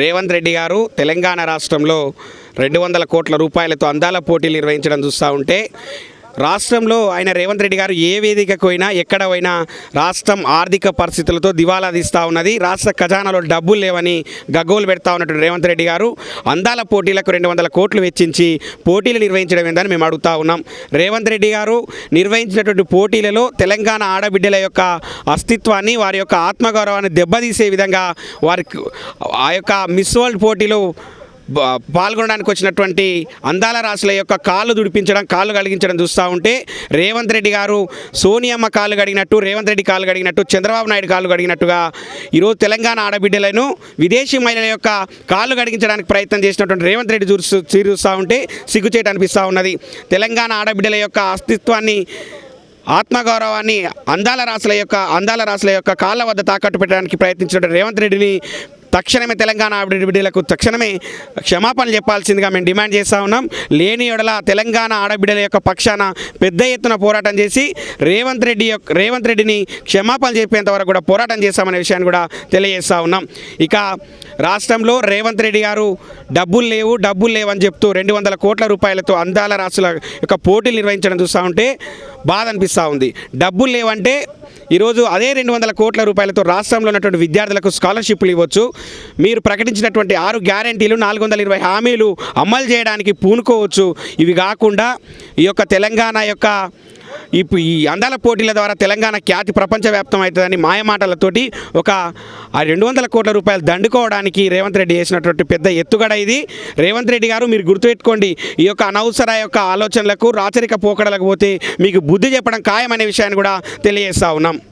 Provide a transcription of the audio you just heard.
రేవంత్ రెడ్డి గారు తెలంగాణ రాష్ట్రంలో 200 కోట్ల రూపాయలతో అందాల పోటీలు నిర్వహించడం చూస్తూ ఉంటే రాష్ట్రంలో ఆయన రేవంత్ రెడ్డి గారు ఏ వేదికకు పోయినా ఎక్కడ పోయినా రాష్ట్రం ఆర్థిక పరిస్థితులతో దివాలా తీస్తూ ఉన్నది. రాష్ట్ర ఖజానాలో డబ్బులు లేవని గగ్గోలు పెడతా ఉన్నట్టు రేవంత్ రెడ్డి గారు అందాల పోటీలకు 200 కోట్లు వెచ్చించి పోటీలు నిర్వహించడం ఏందని మేము అడుగుతా ఉన్నాం. రేవంత్ రెడ్డి గారు నిర్వహించినటువంటి పోటీలలో తెలంగాణ ఆడబిడ్డల యొక్క అస్తిత్వాన్ని, వారి యొక్క ఆత్మగౌరవాన్ని దెబ్బతీసే విధంగా వారికి ఆ యొక్క మిస్ వరల్డ్ పోటీలో పాల్గొనడానికి వచ్చినటువంటి అందాల రాసుల యొక్క కాళ్ళు దుడిపించడం, కాళ్ళు కడిగించడం చూస్తూ ఉంటే రేవంత్ రెడ్డి గారు సోనియమ్మ కాళ్ళు కడిగినట్టు, రేవంత్ రెడ్డి కాళ్ళు కడిగినట్టు, చంద్రబాబు నాయుడు కాళ్ళు కడిగినట్టుగా ఈరోజు తెలంగాణ ఆడబిడ్డలను విదేశీ మహిళల యొక్క కాళ్ళు కడిగించడానికి ప్రయత్నం చేసినటువంటి రేవంత్ రెడ్డి చూస్తూ ఉంటే సిగ్గుచేటు అనిపిస్తూ ఉన్నది. తెలంగాణ ఆడబిడ్డల యొక్క అస్తిత్వాన్ని, ఆత్మగౌరవాన్ని అందాల రాసుల యొక్క కాళ్ళ వద్ద తాకట్టు పెట్టడానికి ప్రయత్నించిన రేవంత్ రెడ్డిని తక్షణమే తెలంగాణ ఆడబిడ్డలకు తక్షణమే క్షమాపణలు చెప్పాల్సిందిగా మేము డిమాండ్ చేస్తూ ఉన్నాం. లేని ఎడల తెలంగాణ ఆడబిడ్డల యొక్క పక్షాన పెద్ద ఎత్తున పోరాటం చేసి రేవంత్ రెడ్డిని క్షమాపణలు చెప్పేంత వరకు కూడా పోరాటం చేస్తామనే విషయాన్ని కూడా తెలియజేస్తూ ఉన్నాం. ఇక రాష్ట్రంలో రేవంత్ రెడ్డి గారు డబ్బులు లేవని చెప్తూ 200 కోట్ల రూపాయలతో అందాల రాసుల యొక్క పోటీలు నిర్వహించడం చూస్తూ ఉంటే బాధ అనిపిస్తూ ఉంది. డబ్బులు లేవంటే ఈరోజు అదే 200 కోట్ల రూపాయలతో రాష్ట్రంలో ఉన్నటువంటి విద్యార్థులకు స్కాలర్షిప్లు ఇవ్వచ్చు. మీరు ప్రకటించినటువంటి 6 గ్యారెంటీలు, 420 హామీలు అమలు చేయడానికి పూనుకోవచ్చు. ఇవి కాకుండా ఈ యొక్క తెలంగాణ యొక్క ఈ అందాల పోటీల ద్వారా తెలంగాణ ఖ్యాతి ప్రపంచవ్యాప్తం అవుతుందని మాయమాటలతోటి ఒక 200 కోట్ల రూపాయలు దండుకోవడానికి రేవంత్ రెడ్డి చేసినటువంటి పెద్ద ఎత్తుగడ ఇది. రేవంత్ రెడ్డి గారు మీరు గుర్తుపెట్టుకోండి, ఈ యొక్క అనవసర యొక్క ఆలోచనలకు, రాచరిక పోకడలకు పోతే మీకు బుద్ధి చెప్పడం ఖాయమనే విషయాన్ని కూడా తెలియజేస్తూ ఉన్నాం.